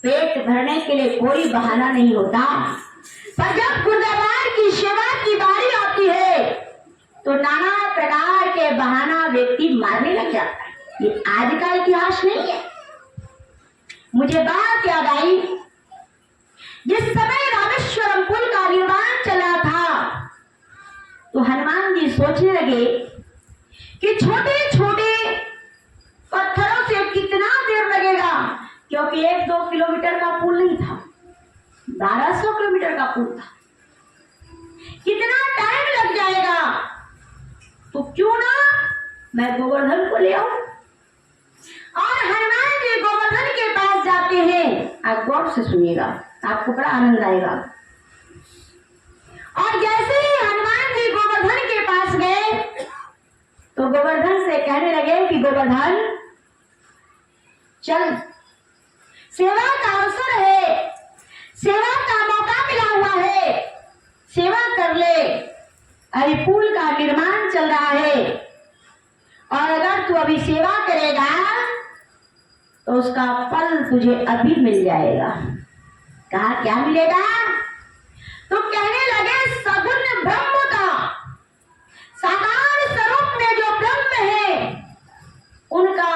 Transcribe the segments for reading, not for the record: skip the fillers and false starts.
पेट भरने के लिए कोई बहाना नहीं होता, पर जब गुरुद्वार की सेवा की बारी आती है तो नाना प्रकार के बहाना व्यक्ति मारने लग जाता है। ये आज का इतिहास नहीं है। मुझे बात याद आई, जिस समय रामेश्वरम पुल का निर्माण चला था तो हनुमान जी सोचने लगे कि छोटे छोटे पत्थरों से कितना देर लगेगा, क्योंकि 1-2 किलोमीटर का पुल नहीं था, 1200 किलोमीटर का पुल था, कितना टाइम लग जाएगा। तो क्यों ना मैं गोवर्धन को ले आऊं। और हनुमान जी गोवर्धन के पास जाते हैं। आप गौर से सुनिएगा, आपको बड़ा आनंद आएगा। और जैसे ही हनुमान जी गोवर्धन के पास गए तो गोवर्धन से कहने लगे कि गोवर्धन चल, सेवा का अवसर है, सेवा का मौका मिला हुआ है, सेवा कर ले। अभी पुल का निर्माण चल रहा है और अगर तू अभी सेवा करेगा तो उसका फल तुझे अभी मिल जाएगा। कहा क्या मिलेगा? तो कहने लगे सगुण ब्रह्म का, साकार स्वरूप में जो ब्रह्म है उनका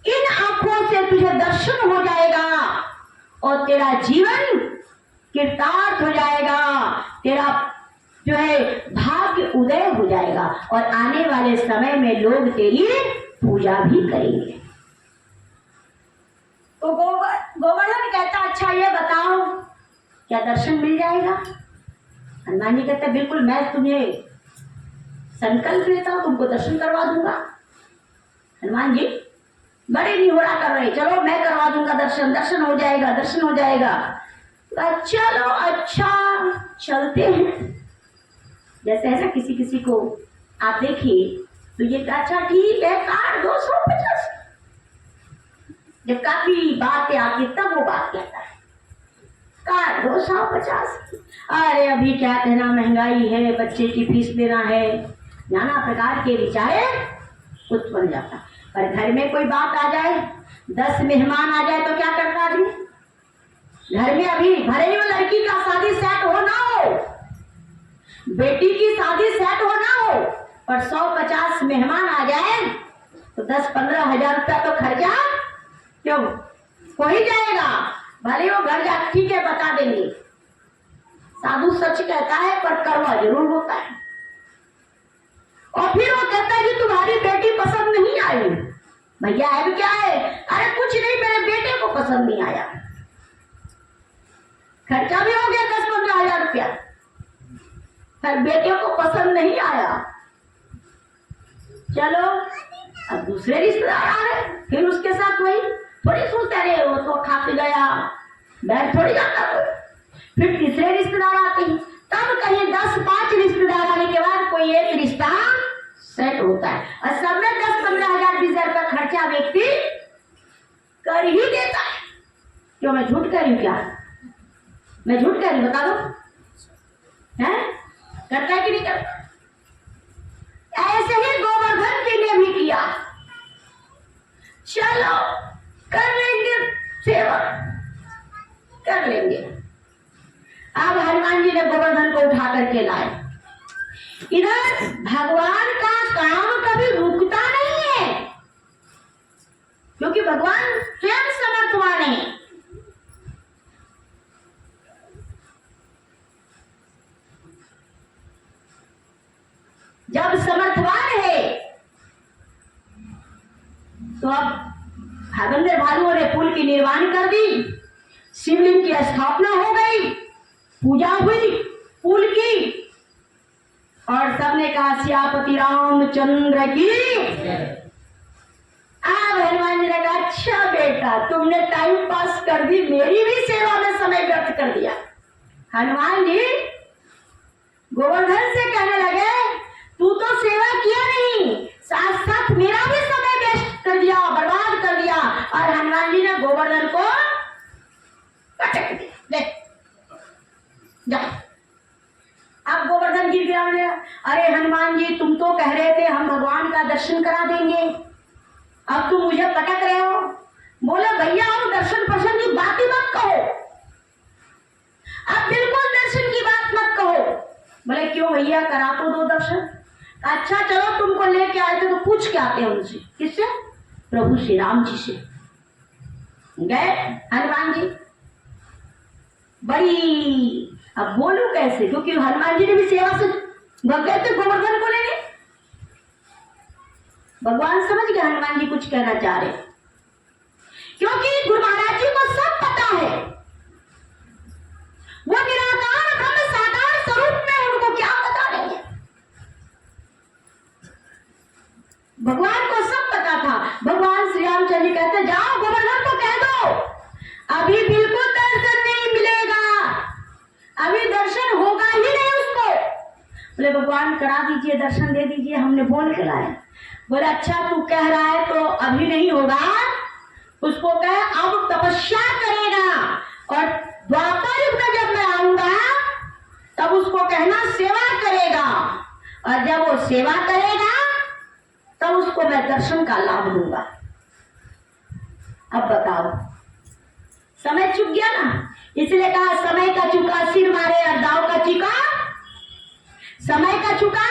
इन आंखों से तुझे दर्शन हो जाएगा और तेरा जीवन कृतार्थ हो जाएगा, तेरा जो है भाग्य उदय हो जाएगा और आने वाले समय में लोग तेरी पूजा भी करेंगे। तो गोवर्धन कहता अच्छा ये बताओ क्या दर्शन मिल जाएगा? हनुमान जी कहते बिल्कुल, मैं तुम्हें संकल्प लेता हूं, तुमको दर्शन करवा दूंगा। हनुमान जी बड़े निहोरा कर रहे, चलो मैं करवा दूंगा दर्शन, दर्शन हो जाएगा, दर्शन हो जाएगा। चलो अच्छा चलते हैं। जैसे है ना, किसी किसी को आप देखिए तो ये अच्छा ठीक है, कार 250, जब काफी बातें आती तब वो बात कहता है कार 250। अरे अभी क्या कहना, महंगाई है, बच्चे की फीस देना है, नाना प्रकार के विचार उत्पन्न जाता। पर घर में कोई बात आ जाए, 10 मेहमान आ जाए तो क्या करता आदमी? घर में अभी भले ही वो लड़की का शादी सेट हो ना हो, बेटी की शादी सेट हो ना हो, पर 100-50 मेहमान आ जाए तो 10-15 हजार रुपया तो खर्चा क्यों हो ही जाएगा। भले वो घर जा ठीक है बता देंगे, साधु सच कहता है पर करवा जरूर होता है। और फिर वो कहता है कि तुम्हारी बेटी पसंद नहीं आई। भैया है क्या है? अरे कुछ नहीं, मेरे बेटे को पसंद नहीं आया। खर्चा भी हो गया 10-15 हजार रुपया, पर बेटे को पसंद नहीं आया। चलो अब दूसरे रिश्तेदार आ रहे, फिर उसके साथ वही थोड़ी सोचते रहे, वो तो खा के गया, बैठ थोड़ी जाता। फिर तीसरे रिश्तेदार आते हैं, तब कहीं 10-5 रिश्तेदार आने के बाद कोई एक रिश्ता सेट होता है और सब में 10-15 हजार 20 हजार का खर्चा व्यक्ति कर ही देता है। क्यों मैं झूठ कह रही हूँ? क्या मैं झूठ कह रही हूँ? बता दो, है करता है कि नहीं करता? ऐसे ही गोवर्धन के लिए भी किया। चलो कर लेंगे सेवा, कर लेंगे। अब हनुमान जी ने गोवर्धन को उठा करके लाए। इधर भगवान का काम कभी रुकता नहीं है, क्योंकि भगवान स्वयं समर्थवान है। जब समर्थवान है तो अब भागंदर भालुओं ने पुल की निर्माण कर दी, शिवलिंग की स्थापना हो गई, पूजा हुई पुल की, और सबने कहा सियापति रामचंद्र की। अब हनुमान जी ने कहा अच्छा बेटा तुमने टाइम पास कर दी, मेरी भी सेवा में समय व्यर्थ कर दिया। हनुमान जी गोवर्धन से कहने लगे तू तो सेवा किया नहीं, साथ साथ मेरा भी समय वेस्ट कर दिया, बर्बाद कर दिया। और हनुमान जी ने गोवर्धन को पटक दिया, ले जा। अब गोवर्धन गिर गया। अरे हनुमान जी तुम तो कह रहे थे हम भगवान का दर्शन करा देंगे, अब तुम मुझे पटक रहे हो। बोले भैया और दर्शन पर्शन की बात ही मत कहो, अब बिल्कुल दर्शन की बात मत कहो। बोले क्यों भैया, करा तो दो दर्शन। अच्छा चलो, तुमको लेके आए थे तो पूछ के आते हैं उनसे। किससे? प्रभु श्री राम जी से। गए हनुमान जी, बड़ी, अब बोलूं कैसे, क्योंकि हनुमान जी ने भी सेवा से भग गए थे गोवर्धन को लेने। भगवान समझ गए हनुमान जी कुछ कहना चाह रहे, क्योंकि गुरु महाराज जी को सब पता है, वो निराकार ब्रह्म साकार स्वरूप में, उनको क्या पता नहीं है। भगवान को सब पता था। भगवान श्री रामचंद्र जी कहते जाओ गोवर्धन को कह दो अभी बिल्कुल दर्शन नहीं मिलेगा, अभी दर्शन होगा ही नहीं उसको। बोले भगवान करा दीजिए, दर्शन दे दीजिए, हमने बोल के लाए। बोले अच्छा तू कह रहा है तो अभी नहीं होगा, उसको कह अब तपस्या करेगा और द्वापर युग में जब मैं आऊंगा तब उसको कहना सेवा करेगा, और जब वो सेवा करेगा तब उसको मैं दर्शन का लाभ दूंगा। अब बताओ, समय चुक गया ना, इसलिए कहा समय का चुका सिर मारे और दाव का चिका। समय का चुका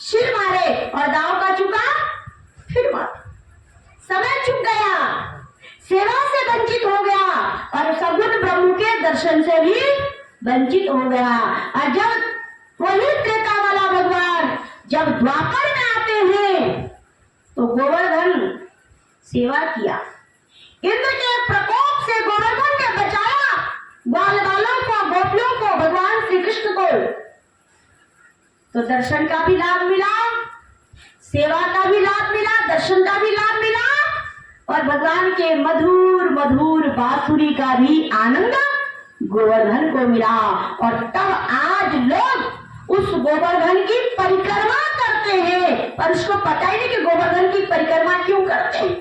सिर मारे और दाव का चुका फिर मारे। समय चुक गया, सेवा से वंचित हो गया और सगुण ब्रह्म के दर्शन से भी वंचित हो गया। और जब वही त्रेता वाला भगवान जब द्वापर में आते हैं तो गोवर्धन सेवा किया, इंद्र के प्रकोप से गोवर्धन ने बचाया बाल बालों को, गोपियों को, भगवान श्री कृष्ण को। तो दर्शन का भी लाभ मिला, सेवा का भी लाभ मिला, दर्शन का भी लाभ मिला, और भगवान के मधुर मधुर बांसुरी का भी आनंद गोवर्धन को मिला। और तब आज लोग उस गोवर्धन की परिक्रमा करते हैं, पर उसको पता ही नहीं कि गोवर्धन की परिक्रमा क्यों करते हैं।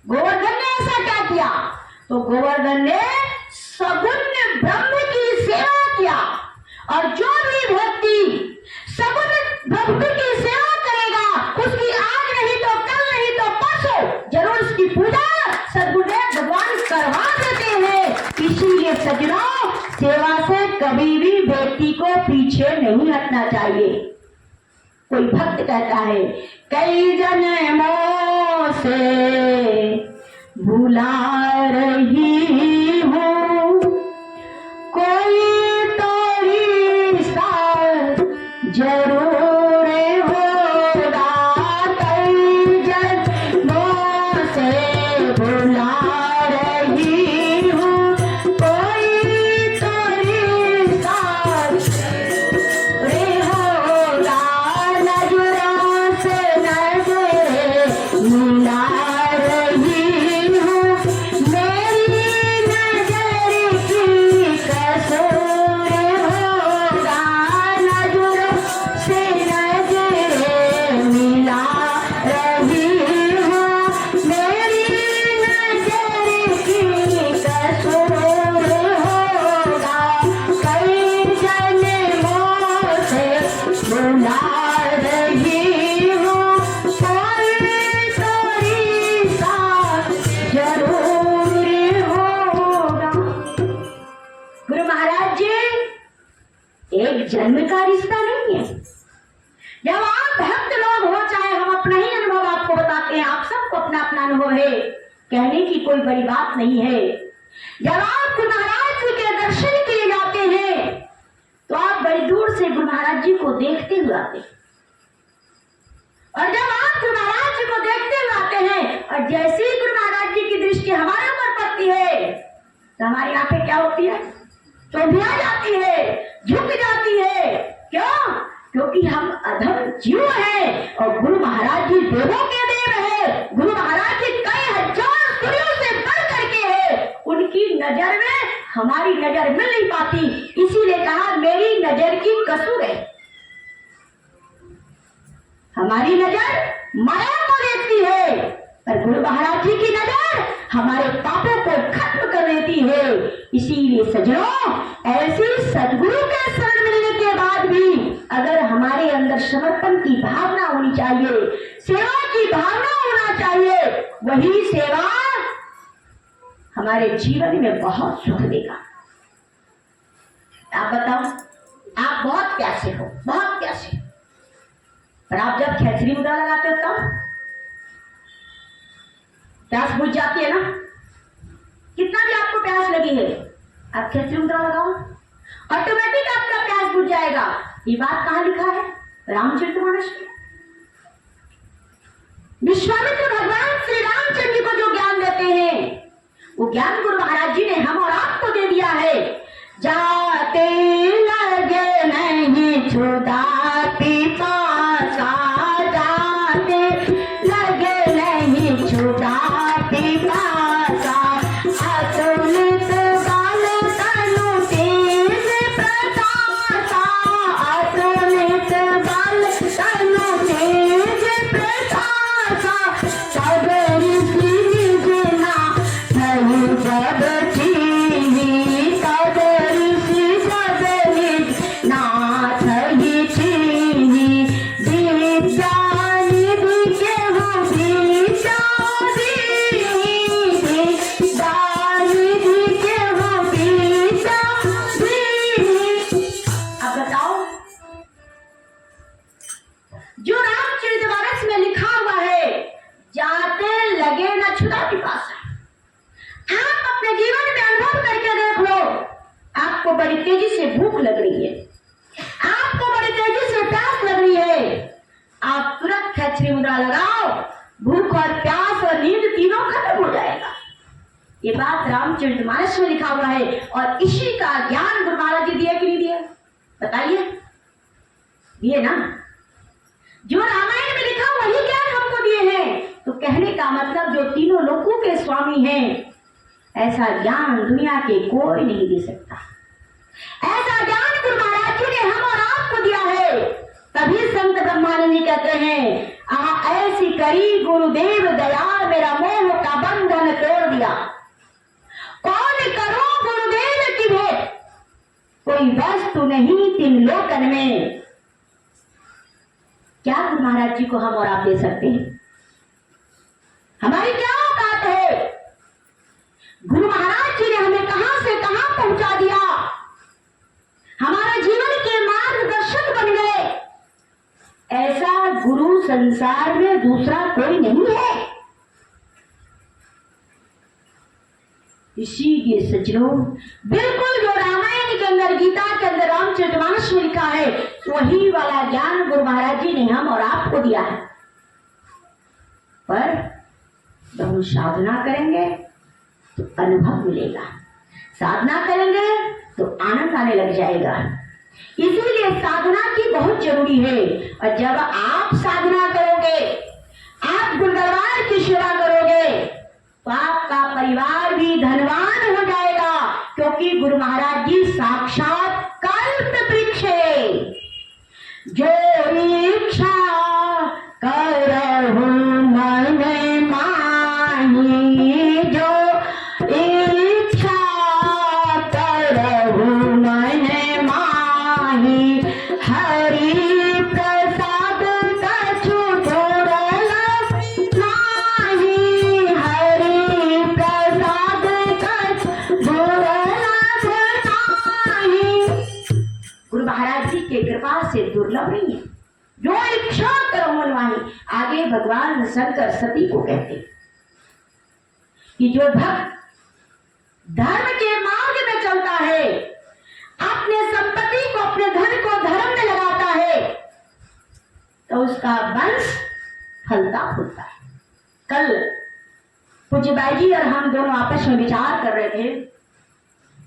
गोवर्धन ने ऐसा क्या किया? तो गोवर्धन ने सगुण ब्रह्म की सेवा किया, और जो भी व्यक्ति सगुण ब्रह्म की सेवा करेगा उसकी आज नहीं तो कल नहीं तो परसों जरूर उसकी पूजा सदगुरुदेव भगवान करवा देते हैं। इसीलिए सज्जनों, सेवा से कभी भी व्यक्ति को पीछे नहीं हटना चाहिए। कोई भक्त कहता है कई जन्मों से भुला रही हूँ, कोई तो रिश्ता जरूर होगा, कई जन्मों से भुला रही हूँ, कोई तो रिश्ता होगा, नजरों से नजरें मिला रही हूँ, मेरी नजर की कसूर होगा, नजरों से नजरें मिला रही हूँ, मेरी नजर की कसूर होगा, कई जन्मों से भुला रही हूँ, कोई तो रिश्ता जरूर होगा। गुरु महाराज जी एक जन्म का रिश्ता नहीं है। जब आप भक्त लोग हो, चाहे हम अपना ही अनुभव आपको बताते हैं, आप सबको अपना अपना अनुभव है, कहने की कोई बड़ी बात नहीं है। जब आप गुरु महाराज जी के दर्शन के लिए जाते हैं तो आप बड़ी दूर से गुरु महाराज जी को देखते हुए आते हैं, और जब आप गुरु महाराज जी को देखते हुए आते हैं और जैसे ही गुरु महाराज जी की दृष्टि हमारे ऊपर पड़ती है तो हमारी आंखें क्या होती है? चौंधिया जाती है, झुक जाती है। क्यों? क्योंकि हम अधम जीव हैं और गुरु महाराज जी देवों के देव है। गुरु महाराज जी कई हजार सूर्यों से बढ़ करके है, उनकी नजर में हमारी नजर मिल नहीं पाती। इसीलिए कहा मेरी नजर की कसूर है। हमारी नजर माया को देखती है, पर गुरु महाराज जी की नजर हमारे पापों को खत्म कर देती है। इसीलिए सज्जनों, ऐसी सदगुरु के शरण मिलने के बाद भी अगर हमारे अंदर समर्पण की भावना होनी चाहिए, सेवा की भावना होना चाहिए, वही सेवा हमारे जीवन में बहुत सुख देगा। आप बताओ, आप बहुत प्यासे हो, बहुत प्यासे, पर आप जब खेचरी मुद्रा लगाते हो तब प्यास बुझ जाती है ना। कितना भी आपको प्यास लगी है, आप खेचरी मुद्रा लगाओ, ऑटोमेटिक आपका प्यास बुझ जाएगा। ये बात कहाँ लिखा है? रामचरितमानस में। विश्वामित्र भगवान श्री रामचंद्र जी को जो ज्ञान देते हैं, वो ज्ञान गुरु महाराज जी ने हम और आपको दे दिया है। जाते लगे नहीं छुदा पिपासा, जाते लगे नहीं छुदा पिपासा, अतुलित बल तनु तेज प्रतापा, अतुलित बल तनु तेज प्रतापा, सब ऋषि निजना नहीं जब चीनी, सब ऋषि जब नाथ ही चीनी, विद्या निधि के हो विद्या निधि के हो विद्या। अब बताओ, जो रामचरितमानस में लिखा हुआ है, जाते लगे न छुदा पिपासा, आप अपने जीवन में अनुभव करके देख लो। आपको बड़ी तेजी से भूख लग रही है, आपको बड़ी तेजी से प्यास लग रही है, आप तुरंत खेचरी मुद्रा लगाओ, भूख और प्यास और नींद तीनों खत्म हो जाएगा। ये बात रामचरितमानस में लिखा हुआ है, और इसी का ज्ञान गुरु महाराज जी दिए कि नहीं दिए? बताइए, दिए ना। जो रामायण में लिखा वही ज्ञान हमको दिए हैं। तो कहने का मतलब, जो तीनों लोकों के स्वामी हैं, ऐसा ज्ञान दुनिया के कोई नहीं दे सकता। ऐसा ज्ञान गुरु महाराज जी ने हम और आपको दिया है। तभी संत ब्रह्मानंद जी कहते हैं, ऐसी करी गुरुदेव दया, मेरा मोह का बंधन तोड़ दिया। कौन करो गुरुदेव की भेंट, कोई वस्तु नहीं तीन लोकन में। क्या गुरु महाराज जी को हम और आप दे सकते हैं? हमारी क्या औकात है? गुरु महाराज जी ने हमें कहां से कहां पहुंचा दिया, हमारे जीवन के मार्गदर्शक बन गए। ऐसा गुरु संसार में दूसरा कोई नहीं है। इसीलिए सज्जनों, बिल्कुल जो रामायण के अंदर, गीता के अंदर, रामचरितमानस में लिखा है, वही वाला ज्ञान गुरु महाराज जी ने हम और आपको दिया है। पर जब हम साधना करेंगे तो अनुभव मिलेगा, साधना करेंगे तो आनंद आने लग जाएगा। इसीलिए साधना की बहुत जरूरी है। और जब आप साधना करोगे, आप गुरु दरबार की सेवा करोगे, तो आपका परिवार भी धनवान हो जाएगा, क्योंकि गुरु महाराज जी साक्षात कल्प वृक्ष है। जो इच्छा करहु मन माही, जो इच्छा करहु मन माही, हरि प्रसाद कछु दुर्लभ नाही, हरि प्रसाद कछु दुर्लभ नाही। गुरु महाराज जी के कृपा से दुर्लभ नहीं है। जो इच्छा करो मन माही। आगे भगवान शंकर सती को कहते कि जो भक्त धर्म के मार्ग में चलता है, अपने संपत्ति को, अपने धन को धर्म में लगाता है, तो उसका वंश फलता फूलता है। कल पूज्य बाई जी और हम दोनों आपस में विचार कर रहे थे,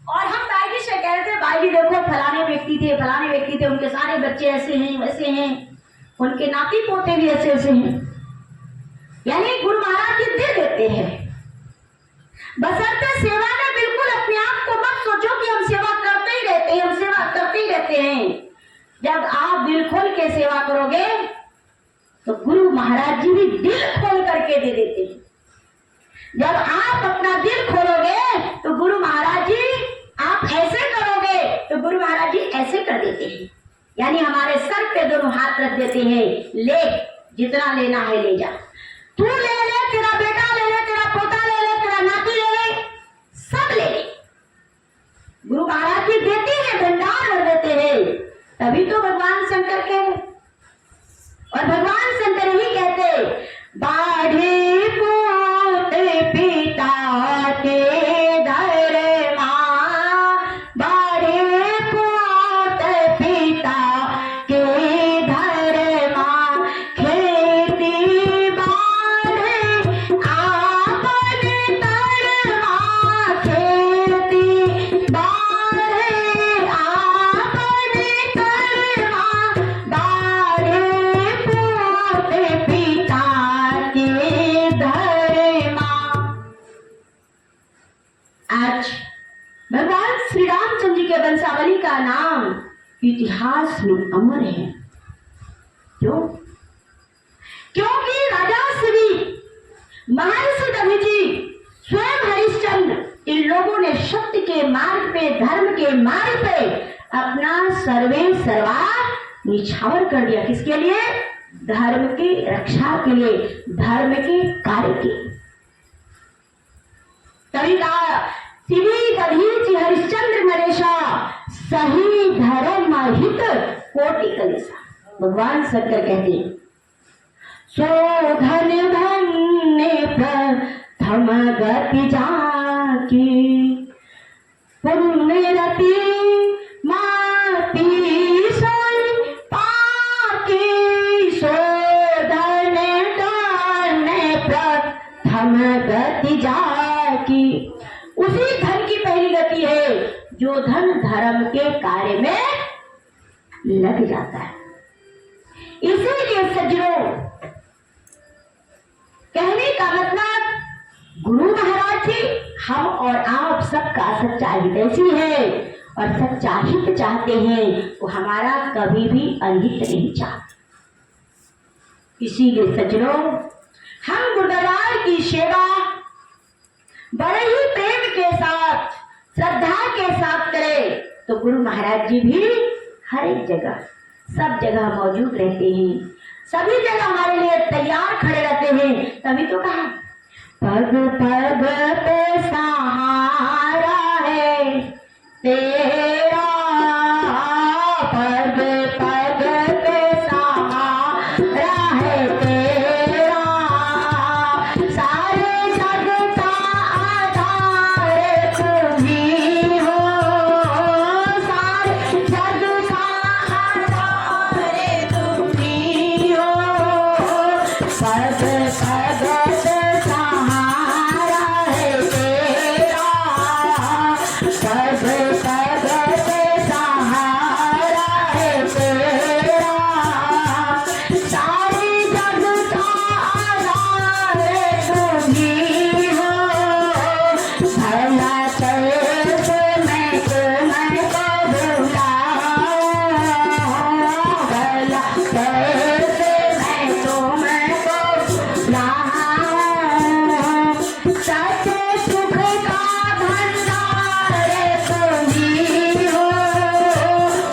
और हम बाई जी से कह रहे थे, बाई जी देखो फलाने व्यक्ति थे, फलाने व्यक्ति थे, उनके सारे बच्चे ऐसे हैं, वैसे हैं, उनके नाती पोते भी ऐसे ऐसे हैं। यानी गुरु महाराज जी दे देते हैं, बशर्ते सेवा में बिल्कुल अपने आप को मत सोचो कि हम सेवा करते ही रहते हैं, हम सेवा करते ही रहते हैं। जब आप दिल खोल के सेवा करोगे, तो गुरु महाराज जी भी दिल खोल करके दे देते हैं। जब आप अपना दिल खोलोगे, तो गुरु महाराज जी, आप ऐसे करोगे तो गुरु महाराज जी ऐसे कर देते हैं। यानी हमारे सर पे दोनों हाथ रख देते हैं, ले जितना लेना है ले जा, तू ले ले, तेरा बेटा ले ले, तेरा पोता ले ले, तेरा नाती ले ले, गुरु महाराज जी देते हैं, भंडार भर देते हैं, तभी तो भगवान शंकर के। और भगवान शंकर ही कहते, बाढ़े पोते पिता के धर्मा, बाढ़े पोते पिता के धर्मा, खेती बाढ़े आपन धर्मा, खेती बाढ़े आपन धर्मा, बाढ़े पोते पिता के धर्मा। आज भगवान श्री रामचंद्र जी के वंशावली का नाम इतिहास में अमर है। क्यों? क्योंकि राजा श्री महर्षि दधीचि स्वयं हरिश्चंद्र इन लोगों ने सत्य के मार्ग पे, धर्म के मार्ग पे अपना सर्वे सर्वा निछावर कर दिया। किसके लिए? धर्म की रक्षा के लिए, धर्म के कार्य के। तभी कहा, श्री दधीचि हरिश्चंद्र नरेशा, सही धर्म हित कोटि कलेशा। भगवान शंकर कहते हैं, सो धन धन्य प्रथम गति जाकी, पुण्य रति माती सोई पाकी, सो धन धन्य प्रथम गति जाकी। उसी धन की पहली गति है जो धन धर्म के कार्य में लग जाता है। इसीलिए सज्जनों, कहने का मतलब गुरु महाराज जी हम और आप सबका सच्चा हितैषी है, और सच्चा हित चाहते हैं, वो हमारा कभी भी अनहित नहीं चाहते। इसीलिए सज्जनों, हम गुरुद्वार की सेवा बड़े ही प्रेम के साथ, श्रद्धा के साथ करें, तो गुरु महाराज जी भी हर एक जगह, सब जगह मौजूद रहते हैं, सभी जगह हमारे लिए तैयार खड़े रहते हैं। तभी तो कहा, पग पग पे सहारा है तेरा, पग पग पे सहारा है तेरा, सारे जग का आधार तुम ही हो, सारे जग का आधार तुम ही हो, पग पग पे सहारा है तेरा, पग पग पे सहारा है तेरा, सारी जग का आधार तुम ही हो, भला कैसे मैं तुमको भुलाऊं, भला कैसे मैं तुमको भुलाऊं, सच्चे सुख का भंडार तुम ही हो,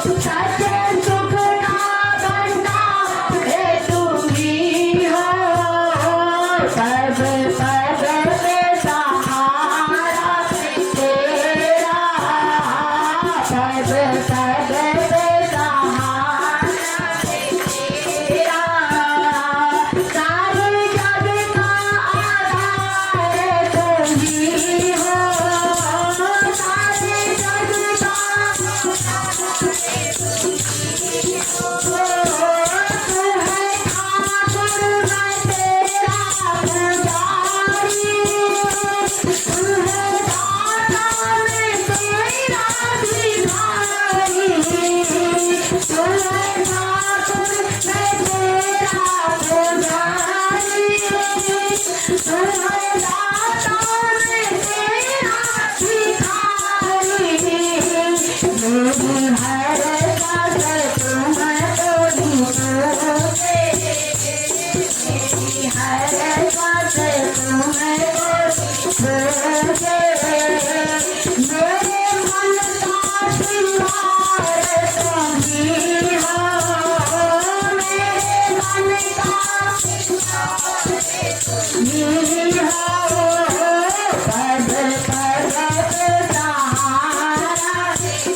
सच्चे सुख का भंडार तुम ही हो, पग पग पे सहारा तेरा, पग पग पे सहारा तेरा, सारे जग का आधार तुम ही हो, सारे जग का सहारा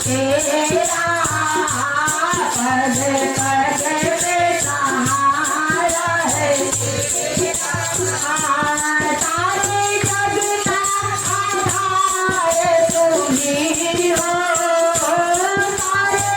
तेरा पद पद पे सहारा है तारे जग का आधार तुम ही हो तारे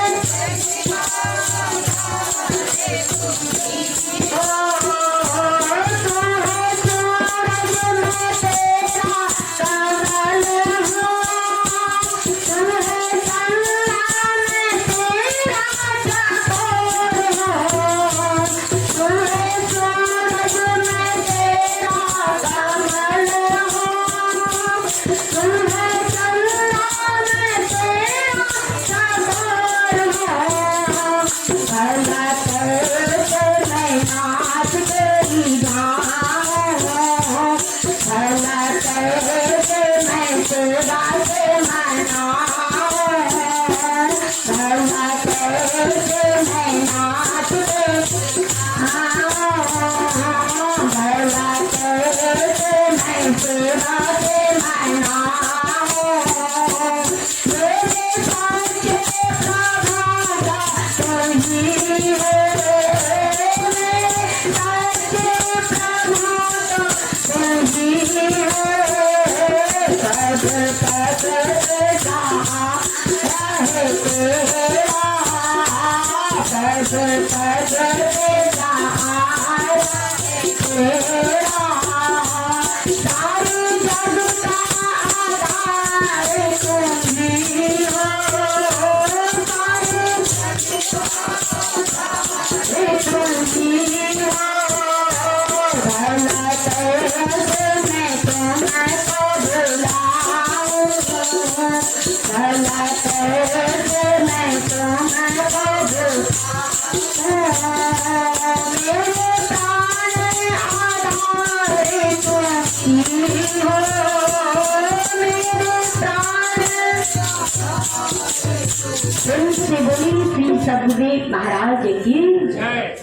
श्री सदगुरु महाराज की जय।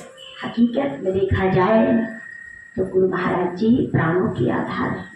हकीकत में देखा जाए तो गुरु महाराज जी प्राणों की आधार है।